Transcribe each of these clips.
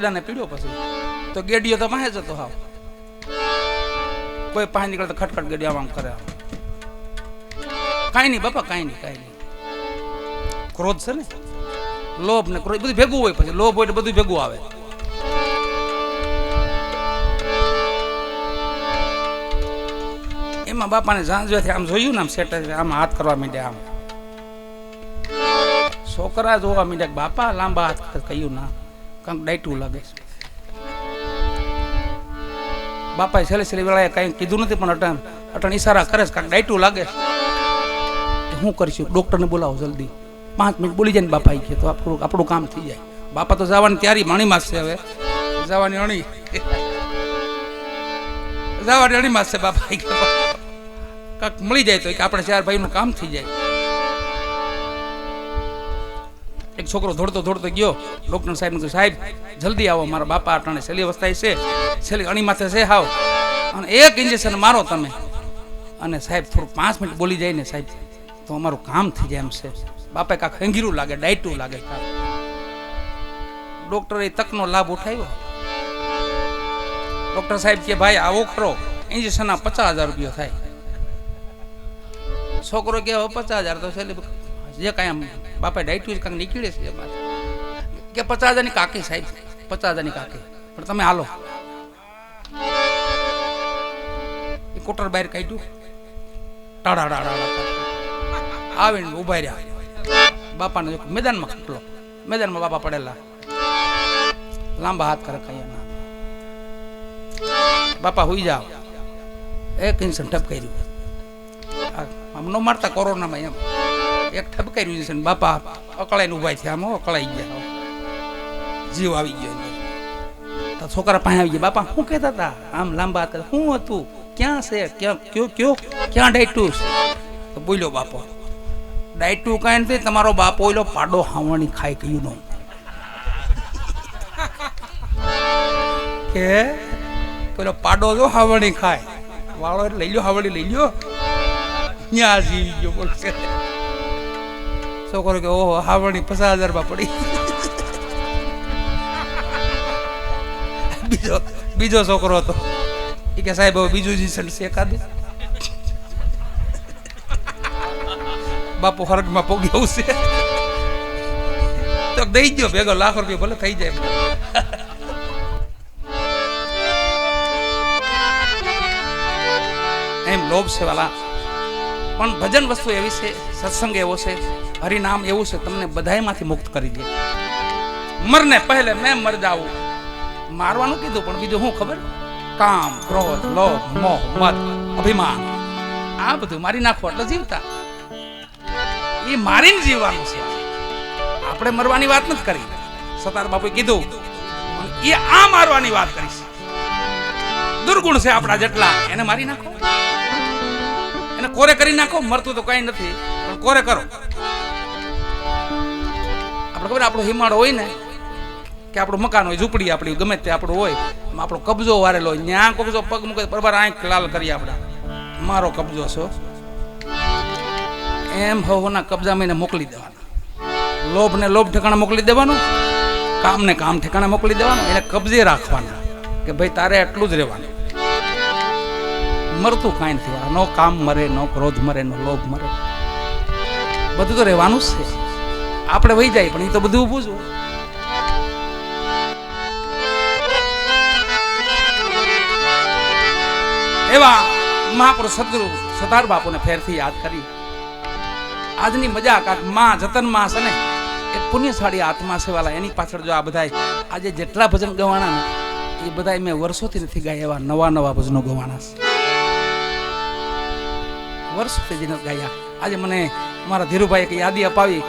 સડાને પીડ્યો પછી તો ગેડીઓ તો માહે જતો હાવ કોઈ પાસે નીકળે તો ખટખટ ગેડી આમ કરે કાંઈ નહીં બાપા કાંઈ નહીં ક્રોધ છે ને લોભ ને ક્રોધ બધું ભેગું હોય પછી લોભ હોય એટલે બધું ભેગું આવે એમાં બાપાને ઝાંઝવેથી આમ જોયું ને આમ સેટ આમ હાથ કરવા માંડ્યા આમ છોકરા જોવા માંડ્યા બાપા લાંબા હાથ કહ્યું ના કંઈક ડાયટું લાગે છે બાપાએ છેલ્લી વેળાએ કઈ કીધું નથી પણ અટણ ઈશારા કરે છે કાંઈક ડાયટું લાગે છે શું કરીશું ડોક્ટરને બોલાવો જલ્દી 5 મિનિટ બોલી જાય ને બાપા કે તો આપણું કામ થઈ જાય બાપા તો જવાની તૈયારી માણીમાં છે હવે જવાની અણીમાં છે બાપા કાંઈક મળી જાય તો આપણે 4 ભાઈનું કામ થઈ જાય એક છોકરો દોડતો ગયો ડોક્ટર સાહેબ ને સાહેબ જલ્દી આવો મારા બાપા અટાણે છેલ્લી અવસ્થા છે છેલ્લી અણી માથે છે હાવ અને એક ઇન્જેક્શન મારો તમે અને સાહેબ થોડું 5 મિનિટ બોલી જાય ને સાહેબ તો અમારું કામ થઈ જાય એમ છે બાપા કાંક હંગીરું લાગે ડાયટું લાગે ડોક્ટરે તકનો લાભ ઉઠાવ્યો ડોક્ટર સાહેબ કે ભાઈ આવો ખરો ઇન્જેક્શનના 50,000 રૂપિયા થાય છોકરો કે 50,000 તો છેલ્લી જે કાંઈ બાપા ડાયટું કાંઈક નીકળે છે કે 50,000 ની કાકી સાહેબ 50,000 ની કાકી પણ તમે હાલો એ કોટર બહાર કાઢ્યું ટાડા આવીને ઉભા રહ્યા બાપાને મેદાનમાં ખટલો મેદાનમાં બાપા પડેલા લાંબા હાથ કરે કઈ બાપા હુઈ જાવ એક ઇન્સન ઠપ કર્યું આમ નો મારતા કોરોનામાં એમ એક ઠપકાર્યું છે બાપા અકળાઈને ઉભા થયા આમ અકળાઈ ગયા જીવ આવી ગયો તો છોકરા પાસે આવી ગયા બાપા શું કહેતા હતા આમ લાંબા હતા શું હતું ક્યાં છે ક્યાં ડાયટું છે તો બોલ્યો બાપો ડાયટું કાંઈ નથી તમારો બાપ ઓઈલો પાડો હાવણી ખાઈ ગયું નો કે પેલો પાડો જો હાવણી ખાય વાળો એટલે લઈ લ્યો હાવણી લઈ લ્યો ત્યાં જીવી ગયો બોલશે છોકરો કે ઓહો હાવણી 50,000 માં પડી બીજો છોકરો હતો એ કે સાહેબ બીજું જીસન શેકાદું બાપુ હરગમાં પોગી આવશે તો દઈ ગયો ભેગો ₹1,00,000 ભલે થઈ જાય એમ લોભ છે વાલા પણ ભજન વસ્તુ એવી છે સત્સંગ એવો છે હરિનામ એવું છે તમને બધાયમાંથી મુક્ત કરી દે મરને પહેલે મેં મર જાઉં મારવાનું કીધું પણ બીજું શું ખબર કામ ક્રોધ લોભ મોહ મદ અભિમાન આ બધું મારી નાખો એટલે જીવતા એ મારીને જીવવાનું છે આપણે મરવાની વાત નથી કરી સતાર બાપુએ કીધું એ આ મારવાની વાત કરી છે દુર્ગુણ છે આપણા જેટલા એને મારી નાખો એને કોરે કરી નાખો મરતું તો કઈ નથી પણ કોરે કરો આપણે ખબર આપણો હિમાળો હોય ને કે આપણું મકાન હોય ઝૂંપડી આપણી ગમે તે આપણું હોય આપણો કબજો વારેલો હોય ત્યાં કબજો પગ મૂકે બરાબર આંખ લાલ કરી આપણે મારો કબજો છો એમ હવના કબજામાં એને મોકલી દેવાના લોભ ને લોભ ઠેકાણે મોકલી દેવાનું કામ ને કામ ઠેકાણે મોકલી દેવાનું એને કબજે રાખવાના કે ભાઈ તારે એટલું જ રહેવાનું મરતું કાંઈ નથી નો કામ મરે નો ક્રોધ મરે નો લોભ મરે બધું તો રહેવાનું જ છે આપણે વહી જાય પણ એ તો બધું ઊભું જ હોય એવા મહાપુરુષ સદગુરુ સતાર બાપુને ફેરથી યાદ કરી આજની મજા કાક માં જતન માં છે ને એક પુણ્યશાળી આત્મા છે વાલા એની પાછળ જો આ બધા આજે જેટલા ભજન ગવાના ને એ બધા મેં વર્ષોથી નથી ગાયા એવા નવા ભજનો ગવાના છે વર્ષોથી જ નથી ગાયા આજે મને મારા ધીરુભાઈ એક યાદી અપાવી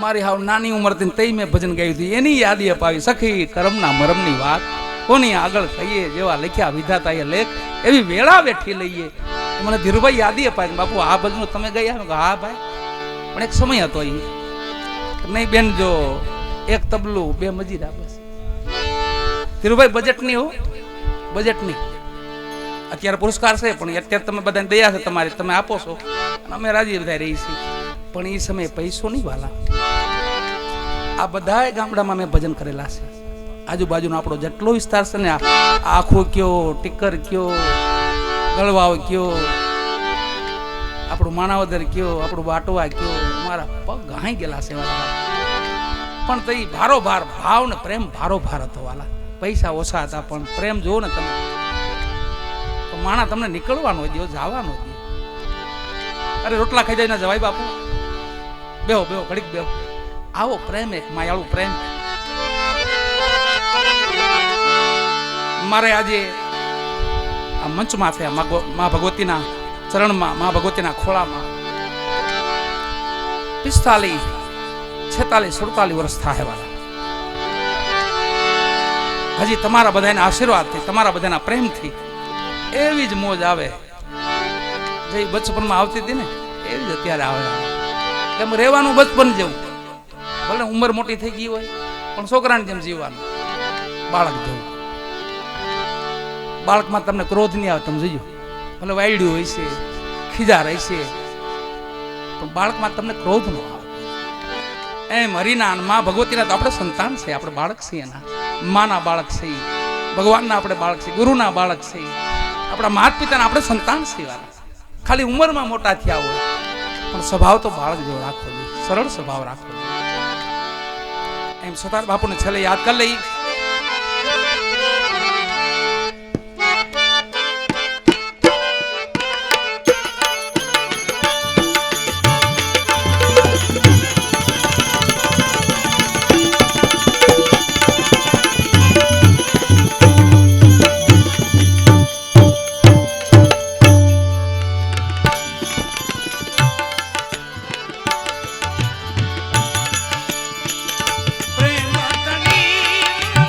મારી હાવ નાની ઉંમર હતી તઈ મેં ભજન ગાયું હતું એની યાદી અપાવી સખી કરમના મરમની વાત કોની આગળ કહીએ જેવા લખ્યા વિધાતા એ લેખ એવી વેળા બેઠી લઈએ મને ધીરુભાઈ યાદી અપાય બાપુ આ ભજનો તમે ગયા હા ભાઈ પણ એક સમય હતો એ નહીં બેન જો એક તબલું 2 મજીરા બસ ધીરુભાઈ બજેટની હો બજેટની અત્યારે પુરસ્કાર છે પણ અત્યારે તમે બધાને દયા છે તમારી તમે આપો છો અને અમે રાજી બધા રહી છીએ પણ એ સમયે પૈસો નહીં વાલા આ બધા ગામડામાં મેં ભજન કરેલા છે આજુબાજુનો આપણો જેટલો વિસ્તાર છે ને, આખો કયો, ટીકર કયો, ગળવાવ કયો, આપણું માણાવદર કયો, આપણું બાટવા કયો, મારા પગ ઘાઈ ગયેલા છે વાલા. પણ તે ભારોભાર ભાવ ને પ્રેમ ભારોભાર હતો વાલા. પૈસા ઓછા હતા પણ પ્રેમ જોવો ને તમે, તો માણા તમને નીકળવાનો દો, જવાનો દો. અરે રોટલા ખાઈ જાય ના જવાય બાપુ, બેહો બેહો ઘડીક બેહો. આવો પ્રેમ, એક માયાળું પ્રેમ. મારે આજે આ મંચ માથે મા ભગવતીના ચરણમાં, મા ભગવતીના ખોળામાં 45, 46, 47 વર્ષ થાય વાલા. હજી તમારા બધાના આશીર્વાદથી, તમારા બધાના પ્રેમથી એવી જ મોજ આવે જે બચપનમાં આવતી હતી ને, એવી જ અત્યારે આવે. એમ રહેવાનું બચપન જેવું, ભલે ઉંમર મોટી થઈ ગઈ હોય પણ છોકરાની જેમ જીવવાનું, બાળક જેવું. બાળકમાં તમને ક્રોધ નહીં આવે, તમે જોજો. ભલે વાયડ્યું હોય છે, ખીજા રહે છે, પણ બાળકમાં તમને ક્રોધ ન આવે. એમ હરિના મા ભગવતીના તો આપણે સંતાન છે, આપણે બાળક છીએ એના. માના બાળક છે, ભગવાનના આપણે બાળક છે, ગુરુના બાળક છે, આપણા માતા પિતાના આપણે સંતાન છીએ વાલા. ખાલી ઉંમરમાં મોટા થયા હોય પણ સ્વભાવ તો બાળક જેવો રાખવો જોઈએ, સરળ સ્વભાવ રાખવો જોઈએ. એમ સતાર બાપુને છેલ્લે યાદ કરી લઈ. પ્રેમ તની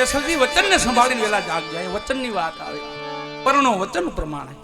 જેસલજી વચનને સંભાળીને વેલા જાગ જાય. વચનની વાત આવે, પરણો વચન પ્રમાણે.